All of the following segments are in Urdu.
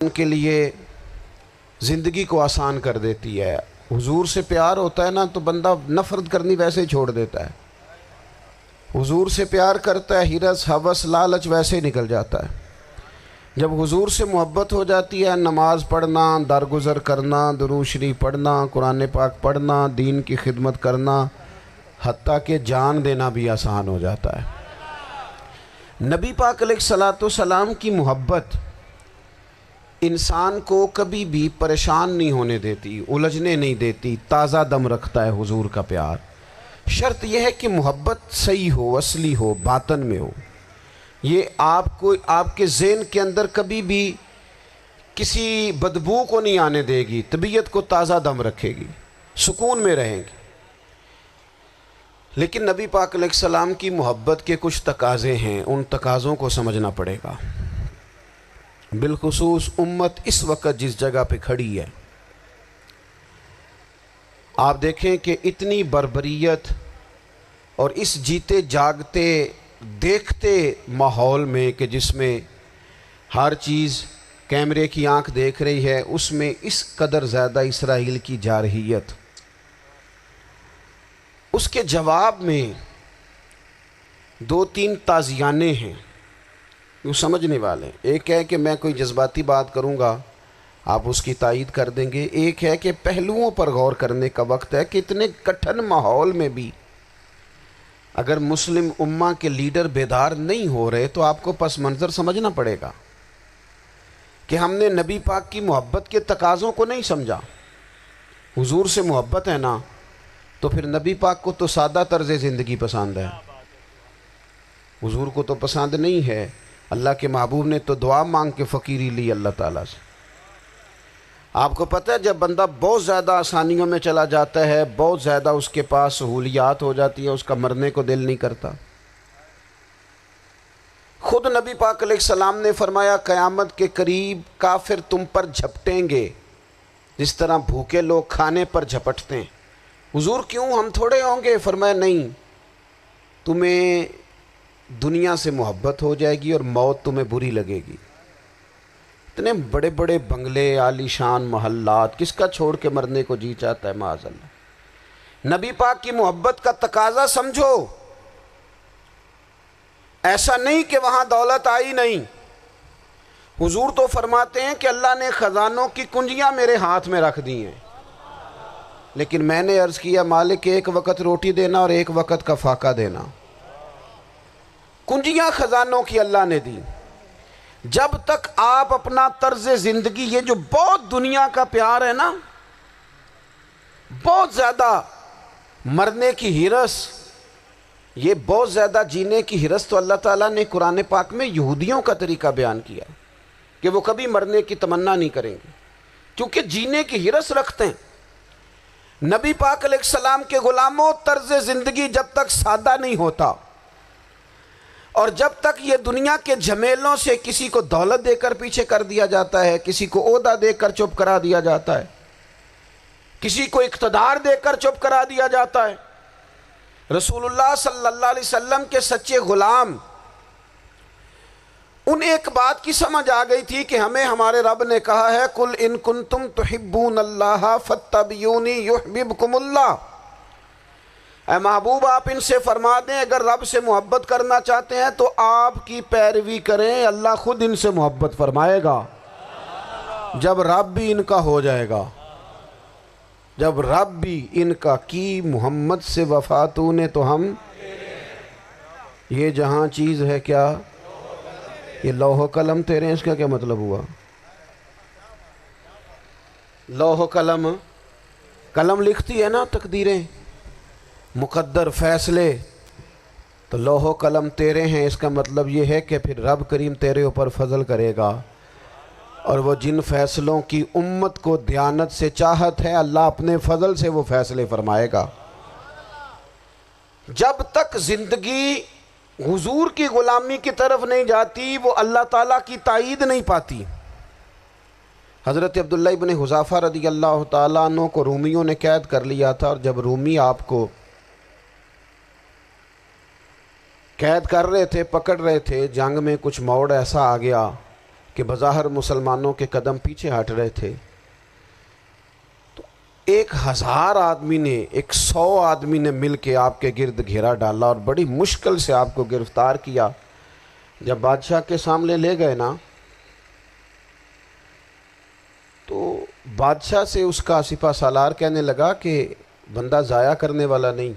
کے لیے زندگی کو آسان کر دیتی ہے۔ حضور سے پیار ہوتا ہے نا تو بندہ نفرت کرنی ویسے ہی چھوڑ دیتا ہے۔ حضور سے پیار کرتا ہے، ہرس ہوس لالچ ویسے ہی نکل جاتا ہے۔ جب حضور سے محبت ہو جاتی ہے، نماز پڑھنا، درگزر کرنا، درود شریف پڑھنا، قرآن پاک پڑھنا، دین کی خدمت کرنا، حتیٰ کہ جان دینا بھی آسان ہو جاتا ہے۔ نبی پاک علیہ الصلوۃ والسلام کی محبت انسان کو کبھی بھی پریشان نہیں ہونے دیتی، الجھنے نہیں دیتی، تازہ دم رکھتا ہے حضور کا پیار۔ شرط یہ ہے کہ محبت صحیح ہو، اصلی ہو، باطن میں ہو۔ یہ آپ کے ذہن کے اندر کبھی بھی کسی بدبو کو نہیں آنے دے گی، طبیعت کو تازہ دم رکھے گی، سکون میں رہیں گی۔ لیکن نبی پاک علیہ السلام کی محبت کے کچھ تقاضے ہیں، ان تقاضوں کو سمجھنا پڑے گا۔ بالخصوص امت اس وقت جس جگہ پہ کھڑی ہے، آپ دیکھیں کہ اتنی بربریت اور اس جیتے جاگتے دیکھتے ماحول میں کہ جس میں ہر چیز کیمرے کی آنکھ دیکھ رہی ہے، اس میں اس قدر زیادہ اسرائیل کی جارحیت، اس کے جواب میں دو تین تازیانے ہیں وہ سمجھنے والے ہیں۔ ایک ہے کہ میں کوئی جذباتی بات کروں گا، آپ اس کی تائید کر دیں گے۔ ایک ہے کہ پہلوؤں پر غور کرنے کا وقت ہے کہ اتنے کٹھن ماحول میں بھی اگر مسلم امہ کے لیڈر بیدار نہیں ہو رہے تو آپ کو پس منظر سمجھنا پڑے گا کہ ہم نے نبی پاک کی محبت کے تقاضوں کو نہیں سمجھا۔ حضور سے محبت ہے نا تو پھر نبی پاک کو تو سادہ طرز زندگی پسند ہے، حضور کو تو پسند نہیں ہے۔ اللہ کے محبوب نے تو دعا مانگ کے فقیری لی اللہ تعالیٰ سے۔ آپ کو پتہ ہے جب بندہ بہت زیادہ آسانیوں میں چلا جاتا ہے، بہت زیادہ اس کے پاس سہولیات ہو جاتی ہے، اس کا مرنے کو دل نہیں کرتا۔ خود نبی پاک علیہ السلام نے فرمایا قیامت کے قریب کافر تم پر جھپٹیں گے جس طرح بھوکے لوگ کھانے پر جھپٹتے ہیں۔ حضور کیوں، ہم تھوڑے ہوں گے؟ فرمایا نہیں، تمہیں دنیا سے محبت ہو جائے گی اور موت تمہیں بری لگے گی۔ اتنے بڑے بڑے بنگلے، عالی شان محلات، کس کا چھوڑ کے مرنے کو جی چاہتا ہے معاذ اللہ۔ نبی پاک کی محبت کا تقاضا سمجھو، ایسا نہیں کہ وہاں دولت آئی نہیں۔ حضور تو فرماتے ہیں کہ اللہ نے خزانوں کی کنجیاں میرے ہاتھ میں رکھ دی ہیں، لیکن میں نے عرض کیا مالک ایک وقت روٹی دینا اور ایک وقت کا فاقہ دینا۔ کنجیاں خزانوں کی اللہ نے دی۔ جب تک آپ اپنا طرز زندگی، یہ جو بہت دنیا کا پیار ہے نا، بہت زیادہ مرنے کی ہرس، یہ بہت زیادہ جینے کی ہرس تو اللہ تعالیٰ نے قرآن پاک میں یہودیوں کا طریقہ بیان کیا کہ وہ کبھی مرنے کی تمنا نہیں کریں گے کیونکہ جینے کی ہرس رکھتے ہیں۔ نبی پاک علیہ السلام کے غلاموں، طرز زندگی جب تک سادہ نہیں ہوتا اور جب تک یہ دنیا کے جھمیلوں سے کسی کو دولت دے کر پیچھے کر دیا جاتا ہے، کسی کو عہدہ دے کر چپ کرا دیا جاتا ہے، کسی کو اقتدار دے کر چپ کرا دیا جاتا ہے، رسول اللہ صلی اللہ علیہ وسلم کے سچے غلام ان ایک بات کی سمجھ آ گئی تھی کہ ہمیں ہمارے رب نے کہا ہے قُلْ إِن كُنتُمْ تُحِبُّونَ اللَّهَ فَاتَّبِعُونِي يُحْبِبْكُمُ اللَّهُ۔ اے محبوب آپ ان سے فرما دیں اگر رب سے محبت کرنا چاہتے ہیں تو آپ کی پیروی کریں، اللہ خود ان سے محبت فرمائے گا۔ جب رب بھی ان کا ہو جائے گا، جب رب بھی ان کا کی محمد سے وفاتوں نے تو ہم، یہ جہاں چیز ہے کیا، یہ لوح و قلم تیرے ہیں، اس کا کیا مطلب ہوا؟ لوح و قلم، قلم لکھتی ہے نا تقدیریں، مقدر فیصلے، تو لوح و قلم تیرے ہیں، اس کا مطلب یہ ہے کہ پھر رب کریم تیرے اوپر فضل کرے گا، اور وہ جن فیصلوں کی امت کو دیانت سے چاہت ہے اللہ اپنے فضل سے وہ فیصلے فرمائے گا۔ جب تک زندگی حضور کی غلامی کی طرف نہیں جاتی وہ اللہ تعالیٰ کی تائید نہیں پاتی۔ حضرت عبداللہ ابن حذافہ رضی اللہ تعالیٰ عنہ کو رومیوں نے قید کر لیا تھا، اور جب رومی آپ کو قید کر رہے تھے، پکڑ رہے تھے، جنگ میں کچھ موڑ ایسا آ گیا کہ بظاہر مسلمانوں کے قدم پیچھے ہٹ رہے تھے، تو 1000 آدمی نے 100 آدمی نے مل کے آپ کے گرد گھیرا ڈالا اور بڑی مشکل سے آپ کو گرفتار کیا۔ جب بادشاہ کے سامنے لے گئے نا، تو بادشاہ سے اس کا سپہ سالار کہنے لگا کہ بندہ ضائع کرنے والا نہیں،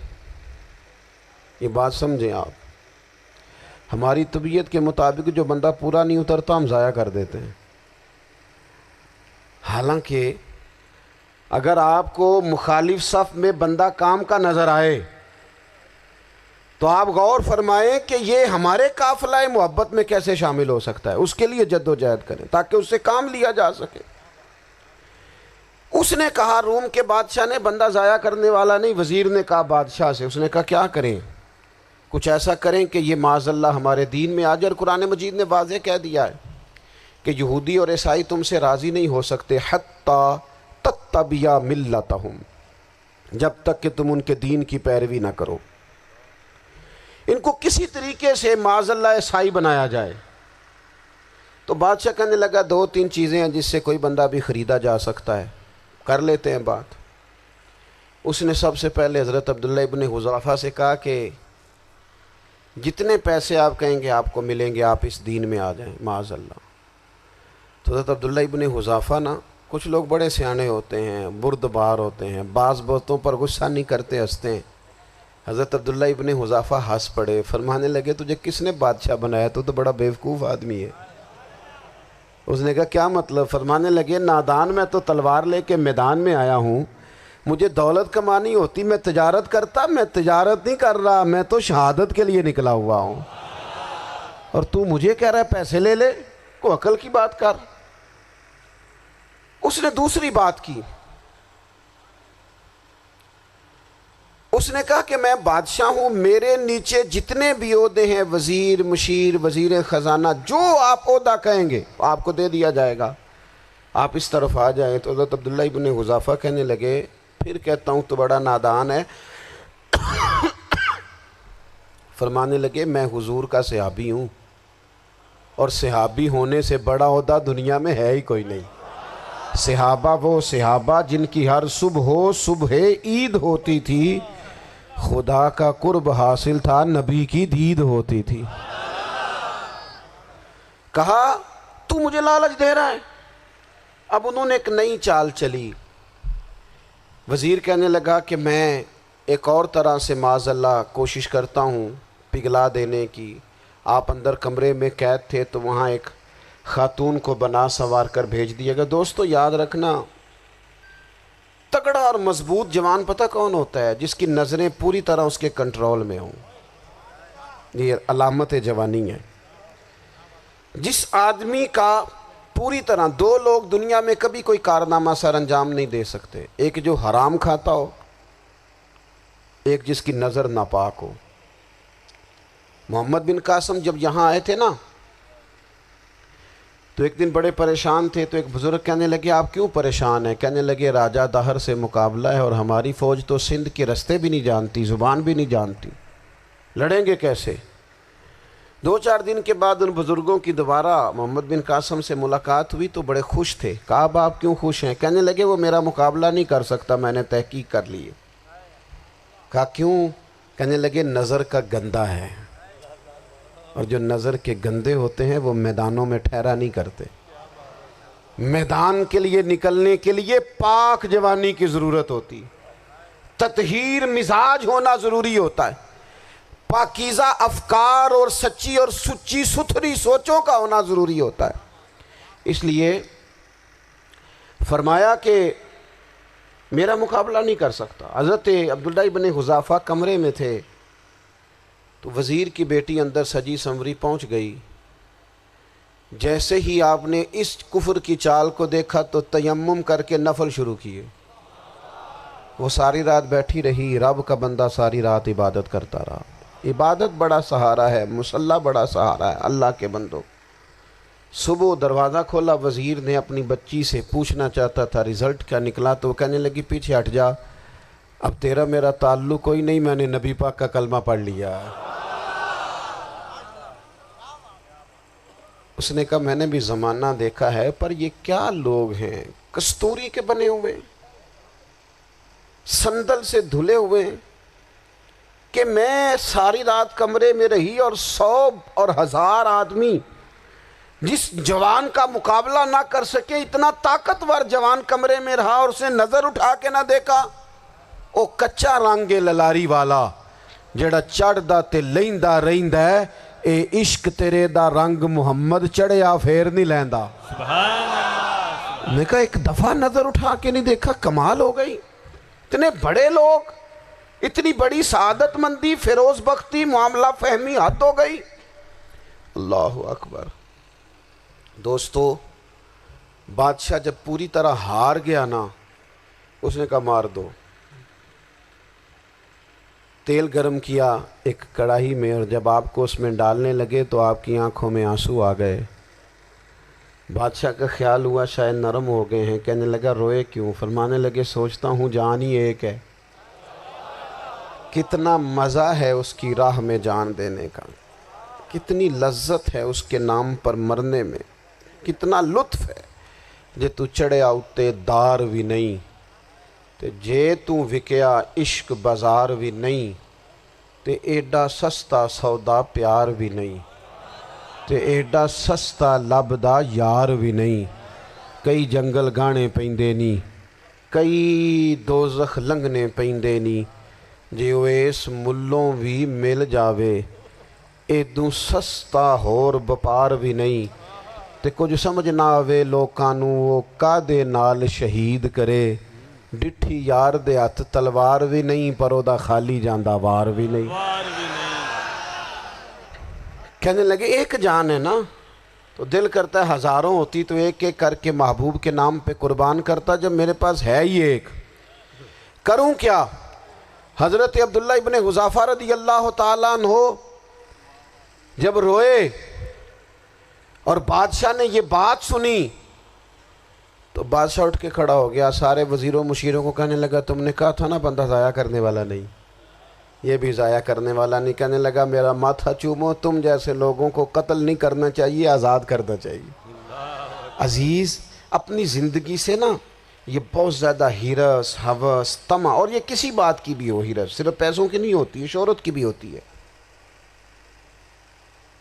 یہ بات سمجھیں آپ، ہماری طبیعت کے مطابق جو بندہ پورا نہیں اترتا ہم ضائع کر دیتے ہیں۔ حالانکہ اگر آپ کو مخالف صف میں بندہ کام کا نظر آئے تو آپ غور فرمائیں کہ یہ ہمارے قافلہ محبت میں کیسے شامل ہو سکتا ہے، اس کے لیے جد و جہد کریں تاکہ اس سے کام لیا جا سکے۔ اس نے کہا، روم کے بادشاہ نے، بندہ ضائع کرنے والا نہیں۔ وزیر نے کہا بادشاہ سے، اس نے کہا کیا کریں؟ کچھ ایسا کریں کہ یہ معاذ اللہ ہمارے دین میں آ جائے۔ اور قرآن مجید نے واضح کہہ دیا ہے کہ یہودی اور عیسائی تم سے راضی نہیں ہو سکتے حتی تتبع ملتہم، جب تک کہ تم ان کے دین کی پیروی نہ کرو، ان کو کسی طریقے سے معاذ اللہ عیسائی بنایا جائے۔ تو بادشاہ کہنے لگا 2-3 چیزیں ہیں جس سے کوئی بندہ بھی خریدا جا سکتا ہے، کر لیتے ہیں بات۔ اس نے سب سے پہلے حضرت عبداللہ ابن حذافہ سے کہا کہ جتنے پیسے آپ کہیں گے آپ کو ملیں گے، آپ اس دین میں آ جائیں معاذ اللہ۔ تو حضرت عبداللہ ابن حذافہ نا، کچھ لوگ بڑے سیانے ہوتے ہیں، بردبار ہوتے ہیں، بعض باتوں پر غصہ نہیں کرتے، ہنستے ہیں۔ حضرت عبداللہ ابن حذافہ ہنس پڑے، فرمانے لگے تجھے کس نے بادشاہ بنایا؟ تو بڑا بیوقوف آدمی ہے۔ اس نے کہا کیا مطلب؟ فرمانے لگے نادان، میں تو تلوار لے کے میدان میں آیا ہوں، مجھے دولت کمانی ہوتی میں تجارت کرتا، میں تجارت نہیں کر رہا، میں تو شہادت کے لیے نکلا ہوا ہوں، اور تو مجھے کہہ رہا ہے پیسے لے لے، کو عقل کی بات کر۔ اس نے دوسری بات کی، اس نے کہا کہ میں بادشاہ ہوں، میرے نیچے جتنے بھی عہدے ہیں، وزیر، مشیر، وزیر خزانہ، جو آپ عہدہ کہیں گے آپ کو دے دیا جائے گا، آپ اس طرف آ جائیں۔ تو حضرت عبداللہ ابن حذافہ کہنے لگے پھر کہتا ہوں تو بڑا نادان ہے۔ فرمانے لگے میں حضور کا صحابی ہوں، اور صحابی ہونے سے بڑا عہدہ دنیا میں ہے ہی کوئی نہیں۔ صحابہ وہ صحابہ جن کی ہر صبح عید ہوتی تھی، خدا کا قرب حاصل تھا، نبی کی دید ہوتی تھی۔ کہا تو مجھے لالچ دے رہا ہے۔ اب انہوں نے ایک نئی چال چلی۔ وزیر کہنے لگا کہ میں ایک اور طرح سے معاذ اللہ کوشش کرتا ہوں پگھلا دینے کی۔ آپ اندر کمرے میں قید تھے تو وہاں ایک خاتون کو بنا سنوار کر بھیج دیا گیا۔ دوستو یاد رکھنا، تگڑا اور مضبوط جوان پتہ کون ہوتا ہے؟ جس کی نظریں پوری طرح اس کے کنٹرول میں ہوں، یہ علامت جوانی ہے۔ جس آدمی کا پوری طرح، 2 لوگ دنیا میں کبھی کوئی کارنامہ سر انجام نہیں دے سکتے، ایک جو حرام کھاتا ہو، ایک جس کی نظر ناپاک ہو۔ محمد بن قاسم جب یہاں آئے تھے نا، تو ایک دن بڑے پریشان تھے، تو ایک بزرگ کہنے لگے آپ کیوں پریشان ہیں؟ کہنے لگے راجہ دہر سے مقابلہ ہے، اور ہماری فوج تو سندھ کے رستے بھی نہیں جانتی، زبان بھی نہیں جانتی، لڑیں گے کیسے؟ 2-4 دن کے بعد ان بزرگوں کی دوبارہ محمد بن قاسم سے ملاقات ہوئی تو بڑے خوش تھے۔ کہا اب آپ کیوں خوش ہیں؟ کہنے لگے وہ میرا مقابلہ نہیں کر سکتا، میں نے تحقیق کر لی ہے۔ کہا کیوں؟ کہنے لگے نظر کا گندہ ہے، اور جو نظر کے گندے ہوتے ہیں وہ میدانوں میں ٹھہرا نہیں کرتے۔ میدان کے لیے نکلنے کے لیے پاک جوانی کی ضرورت ہوتی، تطہیر مزاج ہونا ضروری ہوتا ہے، پاکیزہ افکار اور سچی اور سچی ستھری سوچوں کا ہونا ضروری ہوتا ہے۔ اس لیے فرمایا کہ میرا مقابلہ نہیں کر سکتا۔ حضرت عبداللہ ابن حذافہ کمرے میں تھے، تو وزیر کی بیٹی اندر سجی سنوری پہنچ گئی۔ جیسے ہی آپ نے اس کفر کی چال کو دیکھا تو تیمم کر کے نفل شروع کیے۔ وہ ساری رات بیٹھی رہی، رب کا بندہ ساری رات عبادت کرتا رہا۔ عبادت بڑا سہارا ہے، مصلی بڑا سہارا ہے اللہ کے بندوں۔ صبح دروازہ کھولا، وزیر نے اپنی بچی سے پوچھنا چاہتا تھا رزلٹ کیا نکلا، تو وہ کہنے لگی پیچھے ہٹ جا، اب تیرا میرا تعلق کوئی نہیں، میں نے نبی پاک کا کلمہ پڑھ لیا۔ اس نے کہا میں نے بھی زمانہ دیکھا ہے، پر یہ کیا لوگ ہیں، کستوری کے بنے ہوئے، سندل سے دھلے ہوئے، کہ میں ساری رات کمرے میں رہی اور 100 اور 1000 آدمی جس جوان کا مقابلہ نہ کر سکے، اتنا طاقتور جوان کمرے میں رہا اور اس نے نظر اٹھا کے نہ دیکھا، او کچا رنگ للاری والا جڑا چڑھدا تے لیندا رہندا ہے، اے عشق تیرے دا رنگ محمد چڑھیا پھر نہیں لیندا۔ میں کہا ایک دفعہ نظر اٹھا کے نہیں دیکھا، کمال ہو گئی، اتنے بڑے لوگ، اتنی بڑی سعادت مندی، فیروز بختی، معاملہ فہمی، حد ہو گئی۔ اللہ اکبر۔ دوستو، بادشاہ جب پوری طرح ہار گیا نا، اس نے کہا مار دو۔ تیل گرم کیا ایک کڑاہی میں، اور جب آپ کو اس میں ڈالنے لگے تو آپ کی آنکھوں میں آنسو آ گئے۔ بادشاہ کا خیال ہوا شاید نرم ہو گئے ہیں، کہنے لگا روئے کیوں؟ فرمانے لگے سوچتا ہوں جان ہی ایک ہے، کتنا مزہ ہے اس کی راہ میں جان دینے کا، کتنی لذت ہے اس کے نام پر مرنے میں، کتنا لطف ہے۔ جے تو چڑھیا اتے دار بھی نہیں تے جے تو وکیا عشق بازار بھی نہیں، تے ایڈا سستا سودا پیار بھی نہیں، تے ایڈا سستا لبدا یار بھی نہیں۔ کئی جنگل گانے پیندے نہیں، کئی دوزخ لنگنے پیندے نہیں، جے وہ اس ملوں بھی مل جاوے، ایدوں سستا ہور بپار بھی نہیں۔ تے کچھ سمجھ نہ آوے لوکانوں وہ کادے نال شہید کرے، ڈٹھی یار دے ہاتھ تلوار بھی نہیں، پر او دا خالی جاندہ وار بھی نہیں۔ کہنے لگے ایک جان ہے نا، تو دل کرتا ہے ہزاروں ہوتی تو ایک ایک کر کے محبوب کے نام پہ قربان کرتا، جب میرے پاس ہے ہی ایک، کروں کیا؟ حضرت عبداللہ ابن حذافہ رضی اللہ تعالیٰ عنہ جب روئے اور بادشاہ نے یہ بات سنی تو بادشاہ اٹھ کے کھڑا ہو گیا، سارے وزیروں مشیروں کو کہنے لگا تم نے کہا تھا نا بندہ ضائع کرنے والا نہیں، یہ بھی ضائع کرنے والا نہیں۔ کہنے لگا میرا ماتھا چومو، تم جیسے لوگوں کو قتل نہیں کرنا چاہیے، آزاد کرنا چاہیے۔ عزیز، اپنی زندگی سے نا یہ بہت زیادہ ہرس، ہوس، طمع، اور یہ کسی بات کی بھی ہو، ہرس صرف پیسوں کی نہیں ہوتی ہے، شہرت کی بھی ہوتی ہے،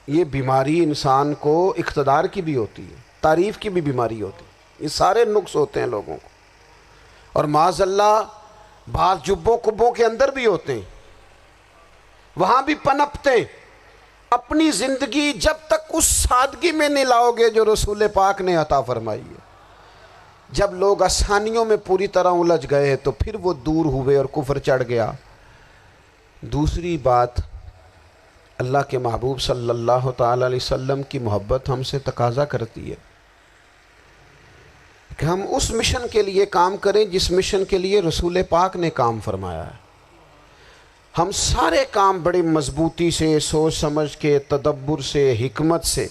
یہ بیماری انسان کو اقتدار کی بھی ہوتی ہے، تعریف کی بھی بیماری ہوتی ہے، یہ سارے نقص ہوتے ہیں لوگوں کو، اور معاذ اللہ بعض جبوں کبوں کے اندر بھی ہوتے ہیں، وہاں بھی پنپتے ہیں۔ اپنی زندگی جب تک اس سادگی میں نہیں لاؤ گے جو رسول پاک نے عطا فرمائی ہے، جب لوگ آسانیوں میں پوری طرح الجھ گئے تو پھر وہ دور ہوئے اور کفر چڑھ گیا۔ دوسری بات، اللہ کے محبوب صلی اللہ تعالیٰ علیہ وسلم کی محبت ہم سے تقاضا کرتی ہے کہ ہم اس مشن کے لیے کام کریں جس مشن کے لیے رسول پاک نے کام فرمایا ہے۔ ہم سارے کام بڑی مضبوطی سے، سوچ سمجھ کے، تدبر سے، حکمت سے،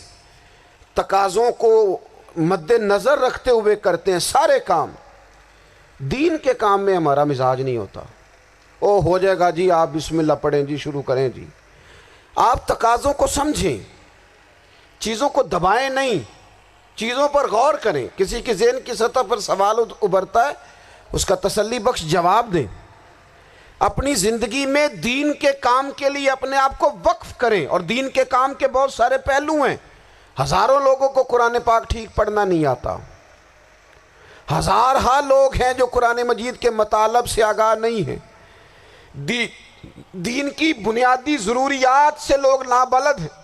تقاضوں کو مد نظر رکھتے ہوئے کرتے ہیں، سارے کام۔ دین کے کام میں ہمارا مزاج نہیں ہوتا، او ہو جائے گا جی، آپ بسم اللہ پڑھیں جی، شروع کریں جی۔ آپ تقاضوں کو سمجھیں، چیزوں کو دبائیں نہیں، چیزوں پر غور کریں۔ کسی کے ذہن کی سطح پر سوال ابھرتا ہے، اس کا تسلی بخش جواب دیں۔ اپنی زندگی میں دین کے کام کے لیے اپنے آپ کو وقف کریں، اور دین کے کام کے بہت سارے پہلو ہیں۔ ہزاروں لوگوں کو قرآن پاک ٹھیک پڑھنا نہیں آتا، ہزارہا لوگ ہیں جو قرآن مجید کے مطالب سے آگاہ نہیں ہیں، دین کی بنیادی ضروریات سے لوگ نابلد ہیں۔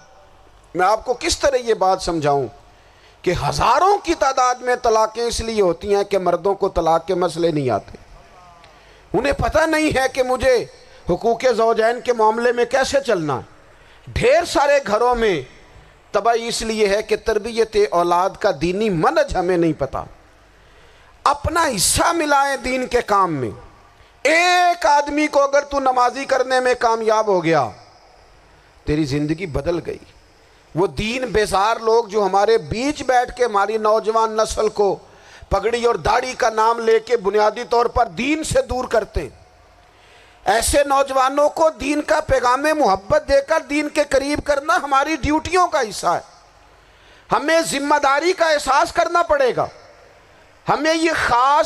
میں آپ کو کس طرح یہ بات سمجھاؤں کہ ہزاروں کی تعداد میں طلاقیں اس لیے ہوتی ہیں کہ مردوں کو طلاق کے مسئلے نہیں آتے، انہیں پتہ نہیں ہے کہ مجھے حقوق زوجین کے معاملے میں کیسے چلنا ہے۔ ڈھیر سارے گھروں میں تباہی اس لیے ہے کہ تربیت اولاد کا دینی منہج ہمیں نہیں پتہ۔ اپنا حصہ ملائیں دین کے کام میں۔ ایک آدمی کو اگر تو نمازی کرنے میں کامیاب ہو گیا، تیری زندگی بدل گئی۔ وہ دین بیزار لوگ جو ہمارے بیچ بیٹھ کے ہماری نوجوان نسل کو پگڑی اور داڑھی کا نام لے کے بنیادی طور پر دین سے دور کرتے ہیں، ایسے نوجوانوں کو دین کا پیغام محبت دے کر دین کے قریب کرنا ہماری ڈیوٹیوں کا حصہ ہے۔ ہمیں ذمہ داری کا احساس کرنا پڑے گا. ہمیں یہ خاص